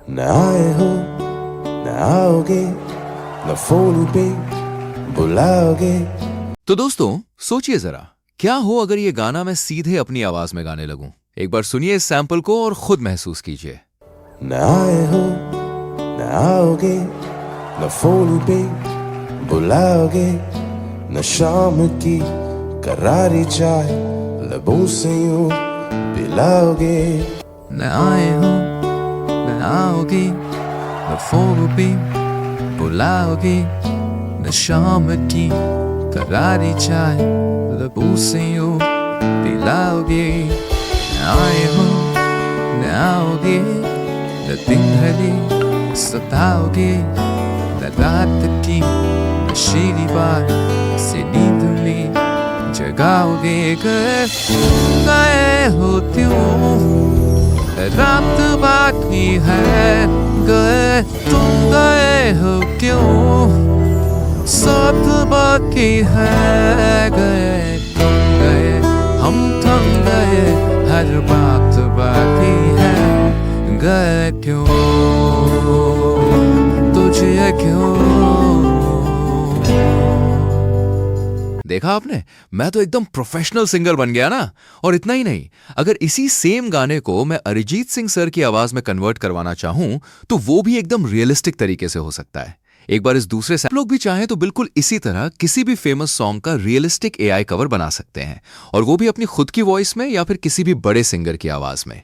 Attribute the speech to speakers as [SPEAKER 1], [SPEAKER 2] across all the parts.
[SPEAKER 1] न आए हो न आओगे न फोन पे बुलाओगे।
[SPEAKER 2] तो दोस्तों सोचिए जरा, क्या हो अगर ये गाना मैं सीधे अपनी आवाज में गाने लगूं। एक बार सुनिए इस सैंपल को और खुद महसूस कीजिए।
[SPEAKER 1] न आए हो न आओगे न फोन पे बुलाओगे, न शाम की करारी चाय लबों से यूं पिलाओगे।
[SPEAKER 2] न आए हो न आओगे न फोन पे बुलाओगे, न शाम की करारी चाय लबों से यूं पिलाओगे। न आए हो न आओगे न दिन ढले सताओगे, न रात की नशीली बात से नींद में जगाओगे। गए हो क्यों रात बाकी है, गए तुम गए हो क्यों साथ बाकी है। गए तुम गए हम थम गए, हर बात बाकी है। गए क्यों तुझे क्यों। देखा आपने, मैं तो एकदम प्रोफेशनल सिंगर बन गया ना। और इतना ही नहीं, अगर इसी सेम गाने को मैं अरिजीत सिंह सर की आवाज में कन्वर्ट करवाना चाहूं तो वो भी एकदम रियलिस्टिक तरीके से हो सकता है। एक बार इस दूसरे से लोग भी चाहें तो बिल्कुल इसी तरह किसी भी फेमस सॉन्ग का रियलिस्टिक एआई कवर बना सकते हैं, और वो भी अपनी खुद की वॉइस में या फिर किसी भी बड़े सिंगर की आवाज में।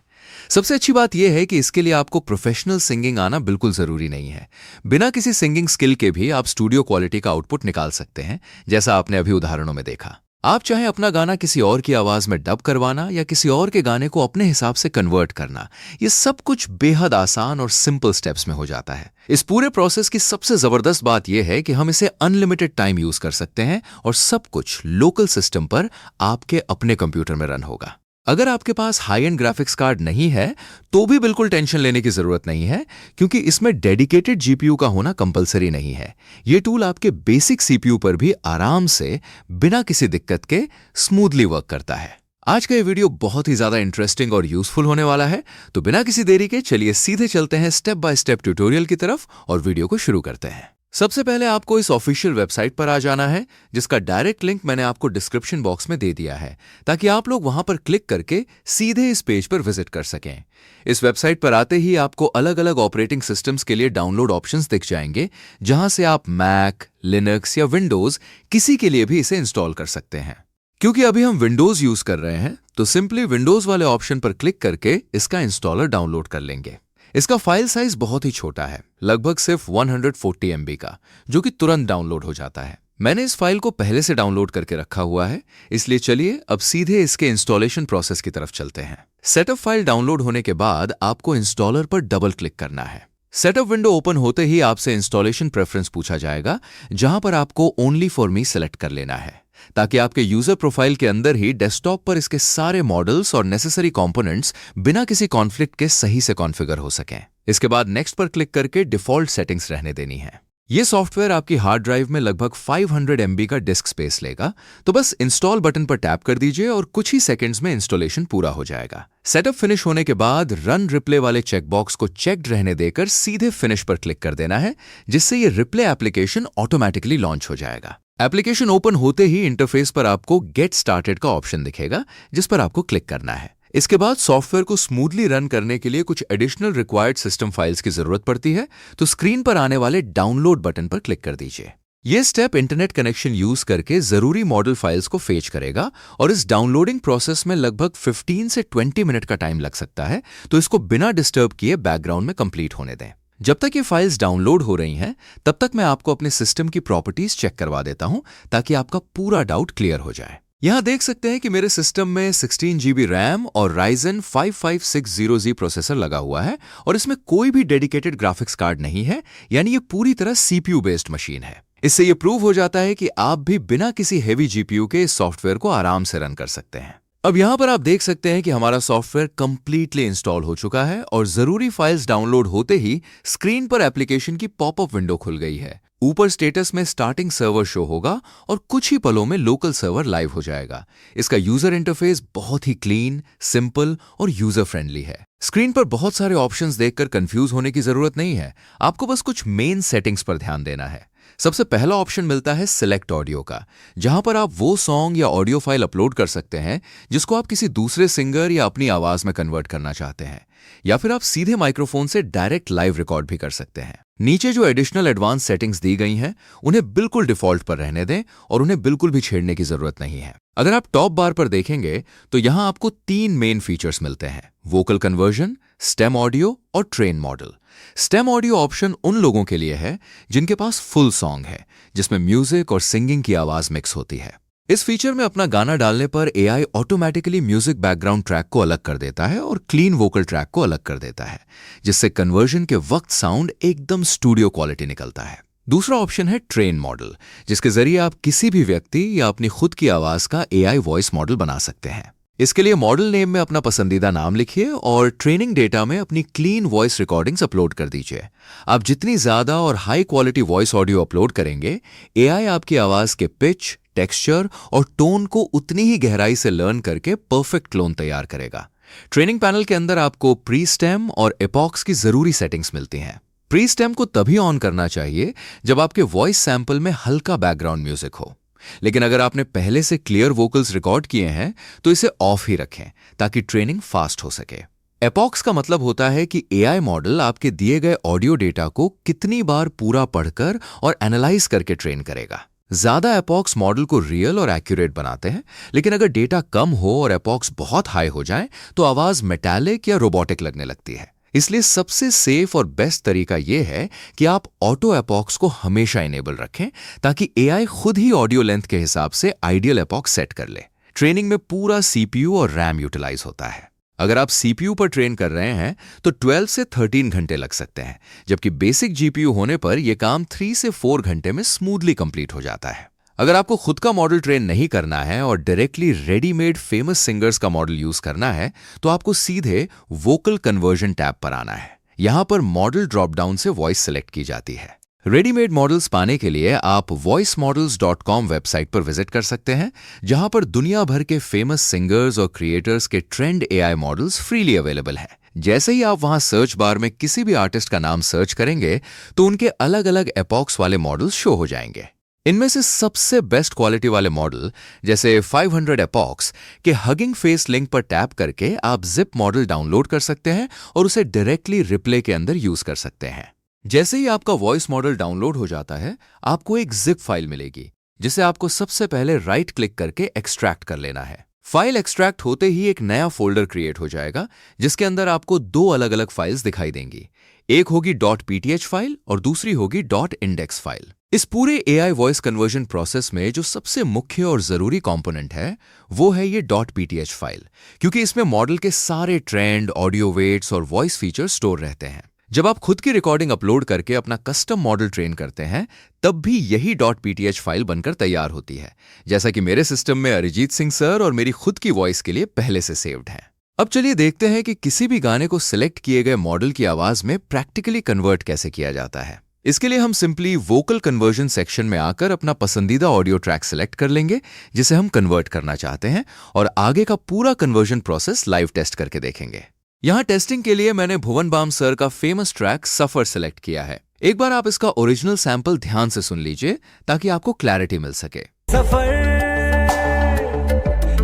[SPEAKER 2] सबसे अच्छी बात यह है कि इसके लिए आपको प्रोफेशनल सिंगिंग आना बिल्कुल जरूरी नहीं है। बिना किसी सिंगिंग स्किल के भी आप स्टूडियो क्वालिटी का आउटपुट निकाल सकते हैं, जैसा आपने अभी उदाहरणों में देखा। आप चाहे अपना गाना किसी और की आवाज में डब करवाना या किसी और के गाने को अपने हिसाब से कन्वर्ट करना, ये सब कुछ बेहद आसान और सिंपल स्टेप्स में हो जाता है। इस पूरे प्रोसेस की सबसे जबरदस्त बात यह है कि हम इसे अनलिमिटेड टाइम यूज कर सकते हैं और सब कुछ लोकल सिस्टम पर आपके अपने कंप्यूटर में रन होगा। अगर आपके पास हाई एंड ग्राफिक्स कार्ड नहीं है तो भी बिल्कुल टेंशन लेने की जरूरत नहीं है, क्योंकि इसमें डेडिकेटेड जीपीयू का होना कंपलसरी नहीं है। यह टूल आपके बेसिक सीपीयू पर भी आराम से बिना किसी दिक्कत के स्मूथली वर्क करता है। आज का ये वीडियो बहुत ही ज्यादा इंटरेस्टिंग और यूजफुल होने वाला है, तो बिना किसी देरी के चलिए सीधे चलते हैं स्टेप बाय स्टेप ट्यूटोरियल की तरफ और वीडियो को शुरू करते हैं। सबसे पहले आपको इस ऑफिशियल वेबसाइट पर आ जाना है, जिसका डायरेक्ट लिंक मैंने आपको डिस्क्रिप्शन बॉक्स में दे दिया है, ताकि आप लोग वहां पर क्लिक करके सीधे इस पेज पर विजिट कर सकें। इस वेबसाइट पर आते ही आपको अलग अलग ऑपरेटिंग सिस्टम्स के लिए डाउनलोड ऑप्शंस दिख जाएंगे, जहां से आप मैक, लिनक्स या विंडोज किसी के लिए भी इसे इंस्टॉल कर सकते हैं। क्योंकि अभी हम विंडोज यूज कर रहे हैं, तो सिंपली विंडोज वाले ऑप्शन पर क्लिक करके इसका इंस्टॉलर डाउनलोड कर लेंगे। इसका फाइल साइज बहुत ही छोटा है, लगभग सिर्फ 140 MB का, जो कि तुरंत डाउनलोड हो जाता है। मैंने इस फाइल को पहले से डाउनलोड करके रखा हुआ है, इसलिए चलिए अब सीधे इसके इंस्टॉलेशन प्रोसेस की तरफ चलते हैं। सेटअप फाइल डाउनलोड होने के बाद आपको इंस्टॉलर पर डबल क्लिक करना है। सेटअप विंडो ओपन होते ही आपसे इंस्टॉलेशन प्रेफरेंस पूछा जाएगा, जहां पर आपको ओनली फॉर मी सेलेक्ट कर लेना है, ताकि आपके यूजर प्रोफाइल के अंदर ही डेस्कटॉप पर इसके सारे मॉडल्स और नेसेसरी कंपोनेंट्स बिना किसी कॉन्फ्लिक्ट के सही से कॉन्फ़िगर हो सकें। इसके बाद नेक्स्ट पर क्लिक करके डिफॉल्ट सेटिंग्स रहने देनी है। यह सॉफ्टवेयर आपकी हार्ड ड्राइव में लगभग 500 MB का डिस्क स्पेस लेगा, तो बस इंस्टॉल बटन पर टैप कर दीजिए और कुछ ही सेकंड्स में इंस्टॉलेशन पूरा हो जाएगा। सेटअप फिनिश होने के बाद रन रिप्ले वाले चेकबॉक्स को चेक्ड रहने देकर सीधे फिनिश पर क्लिक कर देना है, जिससे ये रिप्ले एप्लीकेशन ऑटोमेटिकली लॉन्च हो जाएगा। एप्लीकेशन ओपन होते ही इंटरफेस पर आपको गेट स्टार्टेड का ऑप्शन दिखेगा, जिस पर आपको क्लिक करना है। इसके बाद सॉफ्टवेयर को स्मूथली रन करने के लिए कुछ एडिशनल रिक्वायर्ड सिस्टम फाइल्स की जरूरत पड़ती है, तो स्क्रीन पर आने वाले डाउनलोड बटन पर क्लिक कर दीजिए। यह स्टेप इंटरनेट कनेक्शन यूज करके जरूरी मॉडल फाइल्स को फेच करेगा, और इस डाउनलोडिंग प्रोसेस में लगभग 15 से 20 मिनट का टाइम लग सकता है, तो इसको बिना डिस्टर्ब किए बैकग्राउंड में कंप्लीट होने दें। जब तक ये फाइल्स डाउनलोड हो रही हैं, तब तक मैं आपको अपने सिस्टम की प्रॉपर्टीज चेक करवा देता हूं, ताकि आपका पूरा डाउट क्लियर हो जाए। यहां देख सकते हैं कि मेरे सिस्टम में 16 GB रैम और Ryzen 5560Z प्रोसेसर लगा हुआ है, और इसमें कोई भी डेडिकेटेड ग्राफिक्स कार्ड नहीं है, यानी ये पूरी तरह CPU बेस्ड मशीन है। इससे ये प्रूव हो जाता है कि आप भी बिना किसी हेवी GPU के इस सॉफ्टवेयर को आराम से रन कर सकते हैं। अब यहां पर आप देख सकते हैं कि हमारा सॉफ्टवेयर कंप्लीटली इंस्टॉल हो चुका है, और जरूरी फाइल्स डाउनलोड होते ही स्क्रीन पर एप्लीकेशन की पॉपअप विंडो खुल गई है। ऊपर स्टेटस में स्टार्टिंग सर्वर शो होगा और कुछ ही पलों में लोकल सर्वर लाइव हो जाएगा। इसका यूजर इंटरफेस बहुत ही क्लीन, सिंपल और यूजर फ्रेंडली है। स्क्रीन पर बहुत सारे ऑप्शंस देखकर कंफ्यूज होने की जरूरत नहीं है, आपको बस कुछ मेन सेटिंग्स पर ध्यान देना है। सबसे पहला ऑप्शन मिलता है सिलेक्ट ऑडियो का, जहां पर आप वो सॉन्ग या ऑडियो फाइल अपलोड कर सकते हैं जिसको आप किसी दूसरे सिंगर या अपनी आवाज में कन्वर्ट करना चाहते हैं, या फिर आप सीधे माइक्रोफोन से डायरेक्ट लाइव रिकॉर्ड भी कर सकते हैं। नीचे जो एडिशनल एडवांस सेटिंग्स दी गई हैं उन्हें बिल्कुल डिफॉल्ट पर रहने दें और उन्हें बिल्कुल भी छेड़ने की जरूरत नहीं है। अगर आप टॉप बार पर देखेंगे तो यहां आपको 3 मेन फीचर्स मिलते हैं: वोकल कन्वर्जन, स्टेम ऑडियो और train model. Stem audio option उन लोगों के लिए है जिनके पास फुल सॉन्ग है, जिसमें म्यूजिक और सिंगिंग की आवाज मिक्स होती है। इस फीचर में अपना गाना डालने पर AI automatically music background track को अलग कर देता है और क्लीन वोकल ट्रैक को अलग कर देता है, जिससे कन्वर्जन के वक्त साउंड एकदम स्टूडियो क्वालिटी निकलता है। दूसरा ऑप्शन है ट्रेन मॉडल, जिसके जरिए आप किसी भी व्यक्ति या अपनी खुद की आवाज का एआई वॉइस मॉडल बना सकते हैं। इसके लिए मॉडल नेम में अपना पसंदीदा नाम लिखिए और ट्रेनिंग डेटा में अपनी क्लीन वॉइस रिकॉर्डिंग्स अपलोड कर दीजिए। आप जितनी ज्यादा और high quality voice audio upload करेंगे, एआई आपकी आवाज के पिच, टेक्सचर और टोन को उतनी ही गहराई से लर्न करके परफेक्ट क्लोन तैयार करेगा। ट्रेनिंग पैनल के अंदर आपको प्री स्टेम और एपॉक्स की जरूरी सेटिंग्स मिलती हैं। प्री स्टेम को तभी ऑन करना चाहिए जब आपके वॉइस सैंपल में हल्का बैकग्राउंड म्यूजिक हो, लेकिन अगर आपने पहले से क्लियर वोकल्स रिकॉर्ड किए हैं तो इसे ऑफ ही रखें ताकि ट्रेनिंग फास्ट हो सके। एपॉक्स का मतलब होता है कि एआई मॉडल आपके दिए गए ऑडियो डेटा को कितनी बार पूरा पढ़कर और एनालाइज करके ट्रेन करेगा। ज्यादा एपॉक्स मॉडल को रियल और एक्यूरेट बनाते हैं, लेकिन अगर डेटा कम हो और एपॉक्स बहुत हाई हो जाए तो आवाज मेटालिक या रोबोटिक लगने लगती है। इसलिए सबसे सेफ और बेस्ट तरीका यह है कि आप ऑटो एपॉक्स को हमेशा इनेबल रखें ताकि एआई खुद ही ऑडियो लेंथ के हिसाब से आइडियल एपॉक्स सेट कर ले। ट्रेनिंग में पूरा सीपीयू और रैम यूटिलाइज होता है। अगर आप सीपीयू पर ट्रेन कर रहे हैं तो 12 से 13 घंटे लग सकते हैं, जबकि बेसिक जीपीयू होने पर यह काम 3 से 4 घंटे में स्मूथली कंप्लीट हो जाता है। अगर आपको खुद का मॉडल ट्रेन नहीं करना है और डायरेक्टली रेडीमेड फेमस सिंगर्स का मॉडल यूज करना है तो आपको सीधे वोकल कन्वर्जन टैब पर आना है। यहां पर मॉडल ड्रॉप डाउन से वॉइस सेलेक्ट की जाती है। रेडीमेड मॉडल्स पाने के लिए आप voicemodels.com वेबसाइट पर विजिट कर सकते हैं, जहां पर दुनिया भर के फेमस सिंगर्स और क्रिएटर्स के trend AI models freely available हैं। जैसे ही आप वहां सर्च बार में किसी भी आर्टिस्ट का नाम सर्च करेंगे तो उनके अलग अलग एपॉक्स वाले मॉडल्स शो हो जाएंगे। इनमें से सबसे बेस्ट क्वालिटी वाले मॉडल जैसे 500 एपॉक्स के हगिंग फेस लिंक पर टैप करके आप जिप मॉडल डाउनलोड कर सकते हैं और उसे डायरेक्टली रिप्ले के अंदर यूज कर सकते हैं। जैसे ही आपका वॉइस मॉडल डाउनलोड हो जाता है, आपको एक जिप फाइल मिलेगी जिसे आपको सबसे पहले राइट क्लिक करके एक्सट्रैक्ट कर लेना है। फाइल एक्सट्रैक्ट होते ही एक नया फोल्डर क्रिएट हो जाएगा जिसके अंदर आपको 2 अलग अलग फाइल्स दिखाई देंगी। एक होगी .pth फाइल और दूसरी होगी .index फाइल। इस पूरे एआई वॉइस कन्वर्जन प्रोसेस में जो सबसे मुख्य और जरूरी कंपोनेंट है वो है ये .pth फाइल, क्योंकि इसमें मॉडल के सारे ट्रेंड, ऑडियो वेट्स और वॉइस फीचर्स स्टोर रहते हैं। जब आप खुद की रिकॉर्डिंग अपलोड करके अपना कस्टम मॉडल ट्रेन करते हैं तब भी यही .pth फाइल बनकर तैयार होती है, जैसा कि मेरे सिस्टम में अरिजीत सिंह सर और मेरी खुद की वॉइस के लिए पहले से सेव्ड है। अब चलिए देखते हैं कि किसी भी गाने को सिलेक्ट किए गए मॉडल की आवाज में प्रैक्टिकली कन्वर्ट कैसे किया जाता है। इसके लिए हम सिंपली वोकल कन्वर्जन सेक्शन में आकर अपना पसंदीदा ऑडियो ट्रैक सिलेक्ट कर लेंगे जिसे हम कन्वर्ट करना चाहते हैं और आगे का पूरा कन्वर्जन प्रोसेस लाइव टेस्ट करके देखेंगे। यहां टेस्टिंग के लिए मैंने भुवन बाम सर का फेमस ट्रैक सफर सिलेक्ट किया है। एक बार आप इसका ओरिजिनल सैंपल ध्यान से सुन लीजिए ताकि आपको क्लैरिटी मिल सके।
[SPEAKER 3] सफर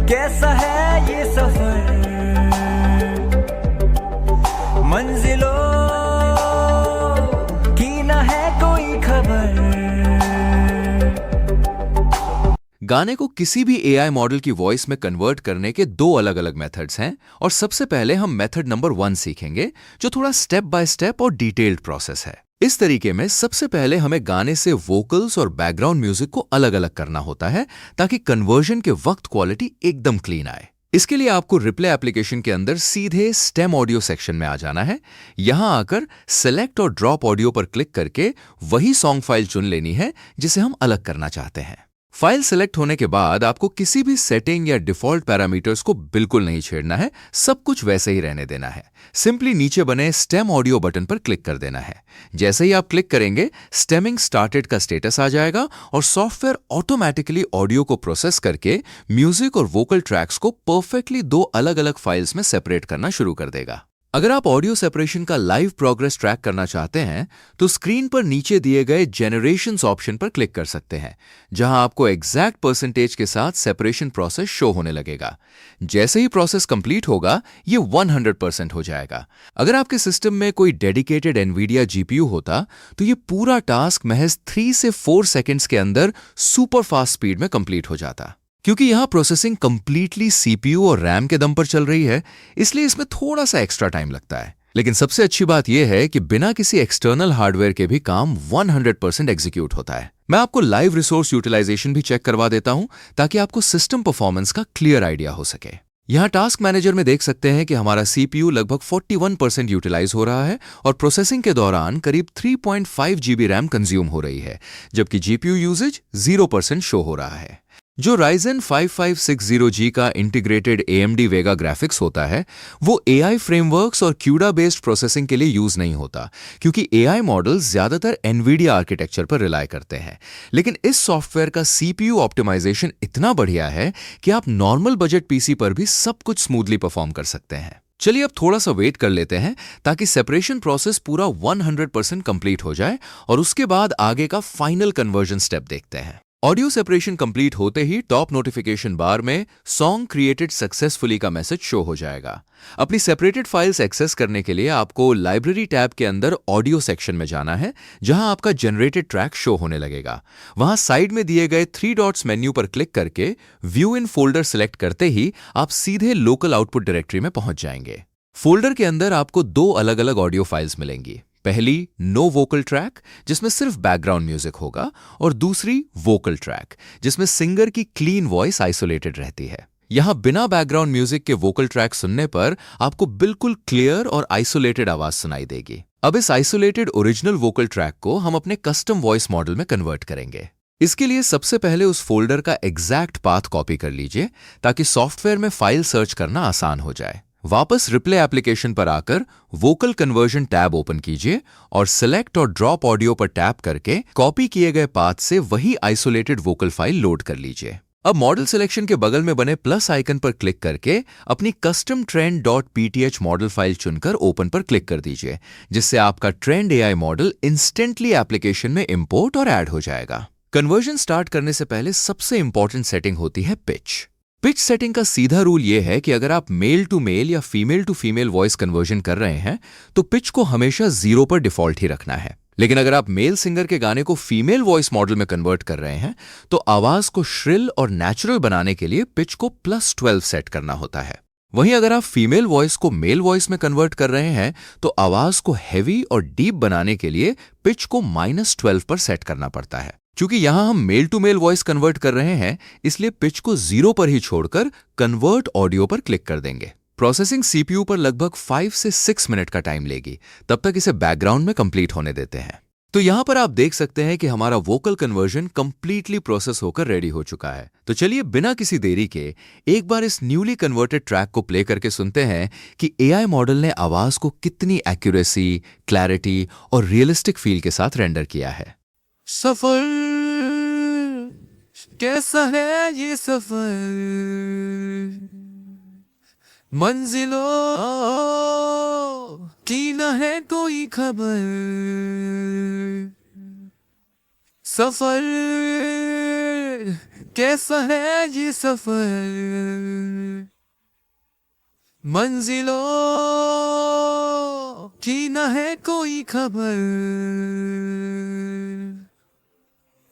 [SPEAKER 3] कैसा है ये सफर, मंजिलों की ना है कोई खबर।
[SPEAKER 2] गाने को किसी भी एआई मॉडल की वॉइस में कन्वर्ट करने के 2 अलग अलग मेथड्स हैं और सबसे पहले हम मेथड नंबर 1 सीखेंगे जो थोड़ा स्टेप बाय स्टेप और डिटेल्ड प्रोसेस है। इस तरीके में सबसे पहले हमें गाने से वोकल्स और बैकग्राउंड म्यूजिक को अलग अलग करना होता है ताकि कन्वर्जन के वक्त क्वालिटी एकदम क्लीन आए। इसके लिए आपको रिप्ले एप्लीकेशन के अंदर सीधे स्टेम ऑडियो सेक्शन में आ जाना है। यहां आकर सेलेक्ट और ड्रॉप ऑडियो पर क्लिक करके वही सॉन्ग फाइल चुन लेनी है जिसे हम अलग करना चाहते हैं। फाइल सेलेक्ट होने के बाद आपको किसी भी सेटिंग या डिफॉल्ट पैरामीटर्स को बिल्कुल नहीं छेड़ना है, सब कुछ वैसे ही रहने देना है। सिंपली नीचे बने स्टेम ऑडियो बटन पर क्लिक कर देना है। जैसे ही आप क्लिक करेंगे, स्टेमिंग स्टार्टेड का स्टेटस आ जाएगा और सॉफ्टवेयर ऑटोमेटिकली ऑडियो को प्रोसेस करके म्यूजिक और वोकल ट्रैक्स को परफेक्टली 2 अलग-अलग फाइल्स में सेपरेट करना शुरू कर देगा। अगर आप ऑडियो सेपरेशन का लाइव प्रोग्रेस ट्रैक करना चाहते हैं तो स्क्रीन पर नीचे दिए गए जेनरेशंस ऑप्शन पर क्लिक कर सकते हैं, जहां आपको एग्जैक्ट परसेंटेज के साथ सेपरेशन प्रोसेस शो होने लगेगा। जैसे ही प्रोसेस कंप्लीट होगा, ये 100% हो जाएगा। अगर आपके सिस्टम में कोई डेडिकेटेड एनवीडिया जीपीयू होता तो ये पूरा टास्क महज 3 से 4 सेकंड्स के अंदर सुपर फास्ट स्पीड में कंप्लीट हो जाता। क्योंकि यहां प्रोसेसिंग कंप्लीटली सीपीयू और रैम के दम पर चल रही है, इसलिए इसमें थोड़ा सा एक्स्ट्रा टाइम लगता है। लेकिन सबसे अच्छी बात यह है कि बिना किसी एक्सटर्नल हार्डवेयर के भी काम 100% एग्जीक्यूट होता है। मैं आपको लाइव रिसोर्स यूटिलाइजेशन भी चेक करवा देता हूं ताकि आपको सिस्टम परफॉर्मेंस का क्लियर आइडिया हो सके। यहां टास्क मैनेजर में देख सकते हैं कि हमारा सीपीयू लगभग 41% यूटिलाइज हो रहा है और प्रोसेसिंग के दौरान करीब 3.5 GB रैम कंज्यूम हो रही है, जबकि जीपीयू यूजेज 0% शो हो रहा है। जो Ryzen 5560G का इंटीग्रेटेड AMD Vega ग्राफिक्स होता है, वो AI फ्रेमवर्क्स और CUDA बेस्ड प्रोसेसिंग के लिए यूज नहीं होता, क्योंकि AI मॉडल्स ज्यादातर NVIDIA आर्किटेक्चर पर रिलाय करते हैं। लेकिन इस सॉफ्टवेयर का CPU ऑप्टिमाइजेशन इतना बढ़िया है कि आप नॉर्मल बजट पीसी पर भी सब कुछ स्मूथली परफॉर्म कर सकते हैं। चलिए अब थोड़ा सा वेट कर लेते हैं ताकि सेपरेशन प्रोसेस पूरा 100% कंप्लीट हो जाए और उसके बाद आगे का फाइनल कन्वर्जन स्टेप देखते हैं। ऑडियो सेपरेशन कंप्लीट होते ही टॉप नोटिफिकेशन बार में सॉन्ग क्रिएटेड सक्सेसफुली का मैसेज शो हो जाएगा। अपनी सेपरेटेड फाइल्स एक्सेस करने के लिए आपको लाइब्रेरी टैब के अंदर ऑडियो सेक्शन में जाना है, जहां आपका जनरेटेड ट्रैक शो होने लगेगा। वहां साइड में दिए गए 3 डॉट्स मेन्यू पर क्लिक करके व्यू इन फोल्डर सिलेक्ट करते ही आप सीधे लोकल आउटपुट डायरेक्टरी में पहुंच जाएंगे। फोल्डर के अंदर आपको 2 अलग-अलग ऑडियो फाइल्स मिलेंगी। पहली नो वोकल ट्रैक, जिसमें सिर्फ बैकग्राउंड म्यूजिक होगा, और दूसरी वोकल ट्रैक, जिसमें सिंगर की क्लीन वॉइस आइसोलेटेड रहती है। यहां बिना बैकग्राउंड म्यूजिक के वोकल ट्रैक सुनने पर आपको बिल्कुल क्लियर और आइसोलेटेड आवाज सुनाई देगी। अब इस आइसोलेटेड ओरिजिनल वोकल ट्रैक को हम अपने कस्टम वॉइस मॉडल में कन्वर्ट करेंगे। इसके लिए सबसे पहले उस फोल्डर का एग्जैक्ट पाथ कॉपी कर लीजिए ताकि सॉफ्टवेयर में फाइल सर्च करना आसान हो जाए। वापस रिप्ले एप्लीकेशन पर आकर वोकल कन्वर्जन टैब ओपन कीजिए और सिलेक्ट और ड्रॉप ऑडियो पर टैप करके कॉपी किए गए पाथ से वही आइसोलेटेड वोकल फाइल लोड कर लीजिए। अब मॉडल सिलेक्शन के बगल में बने प्लस आइकन पर क्लिक करके अपनी custom trend .pth model file चुनकर ओपन पर क्लिक कर दीजिए, जिससे आपका trend AI model instantly application में इंपोर्ट और ऐड हो जाएगा। कन्वर्जन स्टार्ट करने से पहले सबसे इंपॉर्टेंट सेटिंग होती है पिच। पिच सेटिंग का सीधा रूल यह है कि अगर आप मेल टू मेल या female to female voice conversion कर रहे हैं तो पिच को हमेशा 0 पर डिफॉल्ट ही रखना है। लेकिन अगर आप मेल सिंगर के गाने को फीमेल वॉइस मॉडल में कन्वर्ट कर रहे हैं तो आवाज को श्रिल और नेचुरल बनाने के लिए पिच को +12 सेट करना होता है। वहीं अगर आप फीमेल वॉइस को मेल वॉइस में कन्वर्ट कर रहे हैं तो आवाज को हैवी और डीप बनाने के लिए पिच को -12 पर सेट करना पड़ता है। क्योंकि यहां हम male to male voice convert कर रहे हैं, इसलिए पिच को 0 पर ही छोड़कर कन्वर्ट ऑडियो पर क्लिक कर देंगे। प्रोसेसिंग सीपीयू पर लगभग 5 से 6 मिनट का टाइम लेगी, तब तक इसे बैकग्राउंड में कंप्लीट होने देते हैं। तो यहां पर आप देख सकते हैं कि हमारा वोकल कन्वर्जन कंप्लीटली प्रोसेस होकर रेडी हो चुका है। तो चलिए बिना किसी देरी के एक बार इस न्यूली कन्वर्टेड ट्रैक को प्ले करके सुनते हैं कि AI मॉडल ने आवाज को कितनी एक्यूरेसी, क्लैरिटी और रियलिस्टिक फील के साथ रेंडर किया है।
[SPEAKER 3] सफर कैसा है ये सफर, मंजिलों की न है कोई खबर। सफर कैसा है ये सफर, मंजिलों की न है कोई खबर।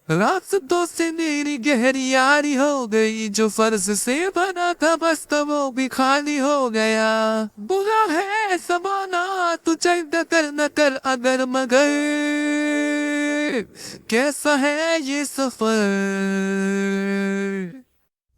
[SPEAKER 3] रास्तों से मेरी गहरी यारी हो गई, जो फर्ज से बना था बस तो वो भी खाली हो गया। बुरा है समाना तू चाहे न कर अगर मगर, कैसा है ये सफर।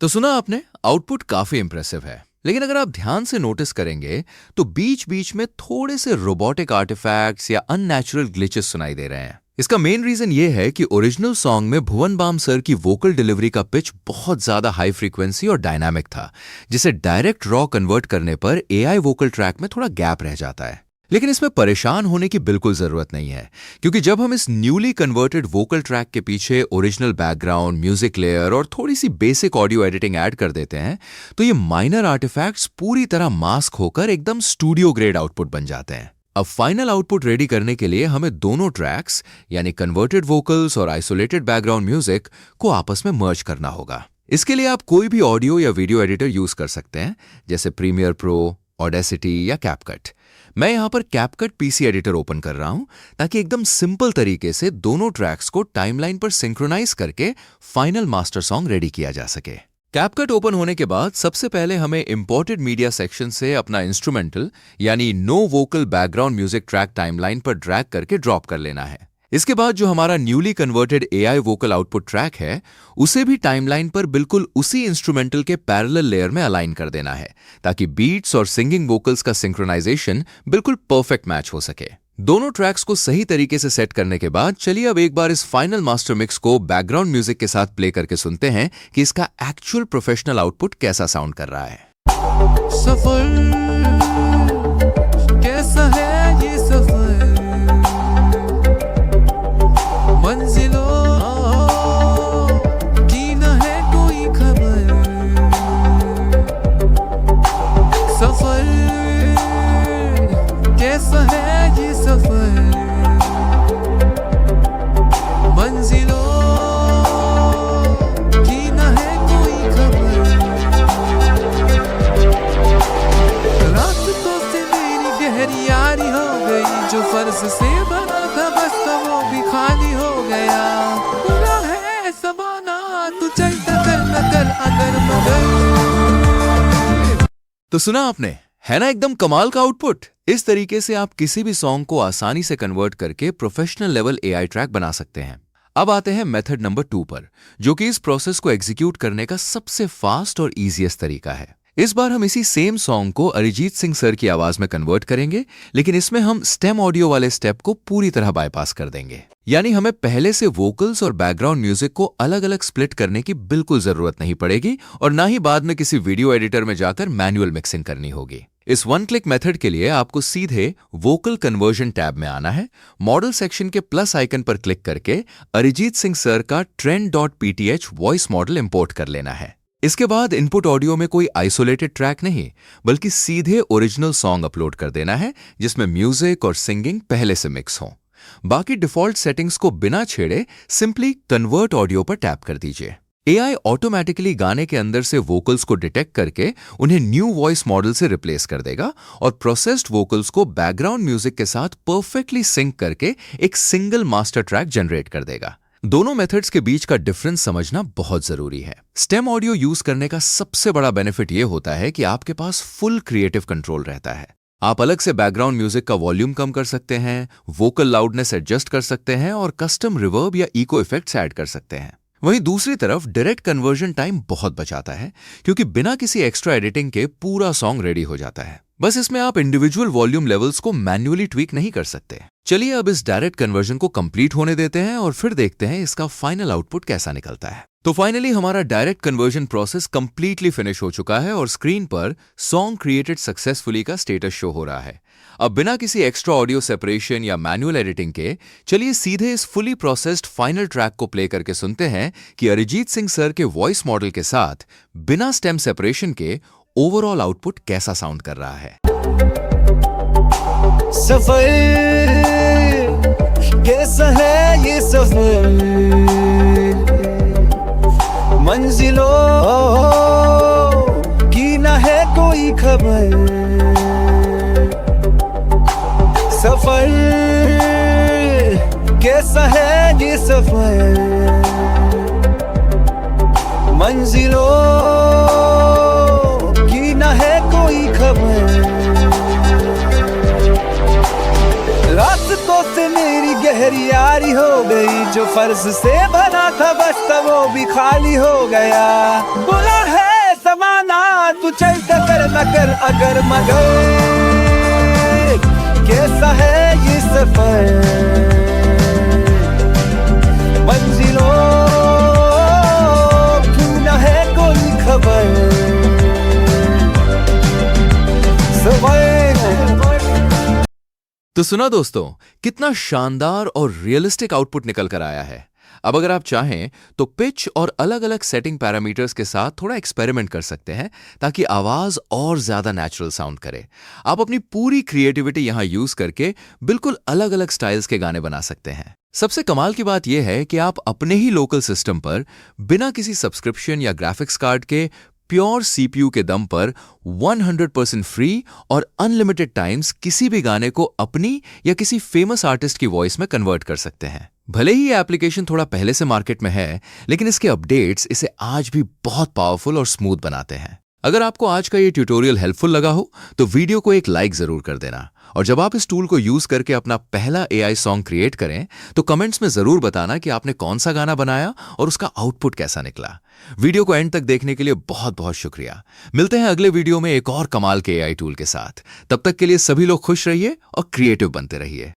[SPEAKER 2] तो सुना आपने, आउटपुट काफी इंप्रेसिव है, लेकिन अगर आप ध्यान से नोटिस करेंगे तो बीच बीच में थोड़े से रोबोटिक आर्टिफैक्ट्स या अननेचुरल ग्लिचेस सुनाई दे रहे हैं। इसका मेन रीजन ये है कि ओरिजिनल सॉन्ग में भुवन बाम सर की वोकल डिलीवरी का पिच बहुत ज्यादा हाई फ्रीक्वेंसी और डायनामिक था, जिसे डायरेक्ट रॉ कन्वर्ट करने पर एआई वोकल ट्रैक में थोड़ा गैप रह जाता है। लेकिन इसमें परेशान होने की बिल्कुल जरूरत नहीं है, क्योंकि जब हम इस न्यूली कन्वर्टेड वोकल ट्रैक के पीछे ओरिजिनल बैकग्राउंड, म्यूजिक लेयर और थोड़ी सी बेसिक ऑडियो एडिटिंग ऐड कर देते हैं, तो ये माइनर आर्टिफैक्ट्स पूरी तरह मास्क होकर एकदम स्टूडियो ग्रेड आउटपुट बन जाते हैं। अब फाइनल आउटपुट रेडी करने के लिए हमें दोनों ट्रैक्स यानी कन्वर्टेड वोकल्स और आइसोलेटेड बैकग्राउंड म्यूजिक को आपस में मर्ज करना होगा। इसके लिए आप कोई भी ऑडियो या वीडियो एडिटर यूज कर सकते हैं, जैसे प्रीमियर प्रो, ऑडेसिटी या कैपकट। मैं यहां पर कैपकट पीसी एडिटर ओपन कर रहा हूं ताकि एकदम सिंपल तरीके से दोनों ट्रैक्स को टाइमलाइन पर सिंक्रोनाइज करके फाइनल मास्टर सॉन्ग रेडी किया जा सके। कैपकट ओपन होने के बाद सबसे पहले हमें इंपोर्टेड मीडिया सेक्शन से अपना इंस्ट्रूमेंटल यानी no vocal background music track timeline पर ड्रैग करके ड्रॉप कर लेना है। इसके बाद जो हमारा newly converted AI vocal output track है, उसे भी टाइमलाइन पर बिल्कुल उसी इंस्ट्रूमेंटल के पैरेलल लेयर में अलाइन कर देना है, ताकि बीट्स और सिंगिंग वोकल्स का सिंक्रोनाइजेशन बिल्कुल परफेक्ट मैच हो सके। दोनों ट्रैक्स को सही तरीके से सेट करने के बाद चलिए अब एक बार इस फाइनल मास्टर मिक्स को बैकग्राउंड म्यूजिक के साथ प्ले करके सुनते हैं कि इसका एक्चुअल प्रोफेशनल आउटपुट कैसा साउंड कर रहा है।
[SPEAKER 3] सफर कैसा है ये सफर, मंजिलों की न है कोई खबर, सफर कैसा है ये सफर, मंजिलों की न है कोई खबर, रास्तों से मेरी गहरी यारी हो गई, जो फर्ज से बना था बस वो भी खाली हो गया, बुरा है ज़माना तू चलता कर न कर अगर मगर।
[SPEAKER 2] तो सुना आपने, है ना एकदम कमाल का आउटपुट। इस तरीके से आप किसी भी सॉन्ग को आसानी से कन्वर्ट करके प्रोफेशनल लेवल एआई ट्रैक बना सकते हैं। अब आते हैं मेथड नंबर 2 पर, जो कि इस प्रोसेस को एग्जीक्यूट करने का सबसे फास्ट और इजीएस्ट तरीका है। इस बार हम इसी सेम सॉन्ग को अरिजीत सिंह सर की आवाज में कन्वर्ट करेंगे, लेकिन इसमें हम स्टेम ऑडियो वाले स्टेप को पूरी तरह बाईपास कर देंगे। यानी हमें पहले से वोकल्स और बैकग्राउंड म्यूजिक को अलग अलग स्प्लिट करने की बिल्कुल जरूरत नहीं पड़ेगी, और ना ही बाद में किसी वीडियो एडिटर में जाकर मैनुअल मिक्सिंग करनी होगी। इस वन क्लिक मेथड के लिए आपको सीधे वोकल कन्वर्जन टैब में आना है, मॉडल सेक्शन के प्लस आइकन पर क्लिक करके अरिजीत सिंह सर का trend.pth वॉइस मॉडल इंपोर्ट कर लेना है। इसके बाद इनपुट ऑडियो में कोई आइसोलेटेड ट्रैक नहीं, बल्कि सीधे ओरिजिनल सॉन्ग अपलोड कर देना है, जिसमें म्यूजिक और सिंगिंग पहले से मिक्स हो। बाकी डिफॉल्ट सेटिंग्स को बिना छेड़े सिंपली कन्वर्ट ऑडियो पर टैप कर दीजिए। एआई ऑटोमेटिकली गाने के अंदर से वोकल्स को डिटेक्ट करके उन्हें न्यू वॉइस मॉडल से रिप्लेस कर देगा और प्रोसेस्ड वोकल्स को बैकग्राउंड म्यूजिक के साथ परफेक्टली सिंक करके एक सिंगल मास्टर ट्रैक जनरेट कर देगा। दोनों मेथड्स के बीच का डिफरेंस समझना बहुत जरूरी है। स्टेम ऑडियो यूज करने का सबसे बड़ा बेनिफिट यह होता है कि आपके पास फुल क्रिएटिव कंट्रोल रहता है। आप अलग से बैकग्राउंड म्यूजिक का वॉल्यूम कम कर सकते हैं, वोकल लाउडनेस एडजस्ट कर सकते हैं और कस्टम रिवर्ब या इको इफेक्ट्स ऐड कर सकते हैं। वहीं दूसरी तरफ डायरेक्ट कन्वर्जन टाइम बहुत बचाता है, क्योंकि बिना किसी एक्स्ट्रा एडिटिंग के पूरा सॉन्ग रेडी हो जाता है। बस इसमें आप इंडिविजुअल वॉल्यूम लेवल्स को मैन्युअली ट्वीक नहीं कर सकते। चलिए अब इस डायरेक्ट कन्वर्जन को कंप्लीट होने देते हैं और फिर देखते हैं इसका फाइनल आउटपुट कैसा निकलता है। तो फाइनली हमारा direct conversion process completely finish हो चुका है और स्क्रीन पर सॉन्ग क्रिएटेड सक्सेसफुली का स्टेटस शो हो रहा है। अब बिना किसी एक्स्ट्रा ऑडियो सेपरेशन या मैनुअल एडिटिंग के चलिए सीधे इस फुली प्रोसेस्ड फाइनल ट्रैक को प्ले करके सुनते हैं कि अरिजीत सिंह सर के वॉइस मॉडल के साथ बिना स्टेम सेपरेशन के ओवरऑल आउटपुट कैसा साउंड कर रहा है।
[SPEAKER 1] सफर कैसा है ये सफर, मंजिलों की न है कोई खबर, सफर कैसा है ये सफर, मंजिलों की न है कोई खबर, रास्तों से मेरी गहरी यारी हो गई, जो फर्ज से बना था बस वो भी खाली हो गया, बुरा है ज़माना तू चलता कर न कर अगर मगर, कैसा है ये सफर,
[SPEAKER 2] तो सुना दोस्तों, कितना शानदार और रियलिस्टिक आउटपुट निकल कर आया है। अब अगर आप चाहें तो पिच और अलग अलग सेटिंग पैरामीटर्स के साथ थोड़ा एक्सपेरिमेंट कर सकते हैं ताकि आवाज और ज्यादा नेचुरल साउंड करे। आप अपनी पूरी क्रिएटिविटी यहां यूज करके बिल्कुल अलग अलग स्टाइल्स के गाने बना सकते हैं। सबसे कमाल की बात यह है कि आप अपने ही लोकल सिस्टम पर बिना किसी सब्सक्रिप्शन या ग्राफिक्स कार्ड के प्योर सीपीयू के दम पर 100% फ्री और अनलिमिटेड टाइम्स किसी भी गाने को अपनी या किसी फेमस आर्टिस्ट की वॉइस में कन्वर्ट कर सकते हैं। भले ही ये एप्लीकेशन थोड़ा पहले से मार्केट में है, लेकिन इसके अपडेट्स इसे आज भी बहुत पावरफुल और स्मूथ बनाते हैं। अगर आपको आज का ये ट्यूटोरियल हेल्पफुल लगा हो तो वीडियो को एक लाइक जरूर कर देना, और जब आप इस टूल को यूज करके अपना पहला एआई सॉन्ग क्रिएट करें तो कमेंट्स में जरूर बताना कि आपने कौन सा गाना बनाया और उसका आउटपुट कैसा निकला। वीडियो को एंड तक देखने के लिए बहुत बहुत शुक्रिया। मिलते हैं अगले वीडियो में एक और कमाल के एआई टूल के साथ। तब तक के लिए सभी लोग खुश रहिए और क्रिएटिव बनते रहिए।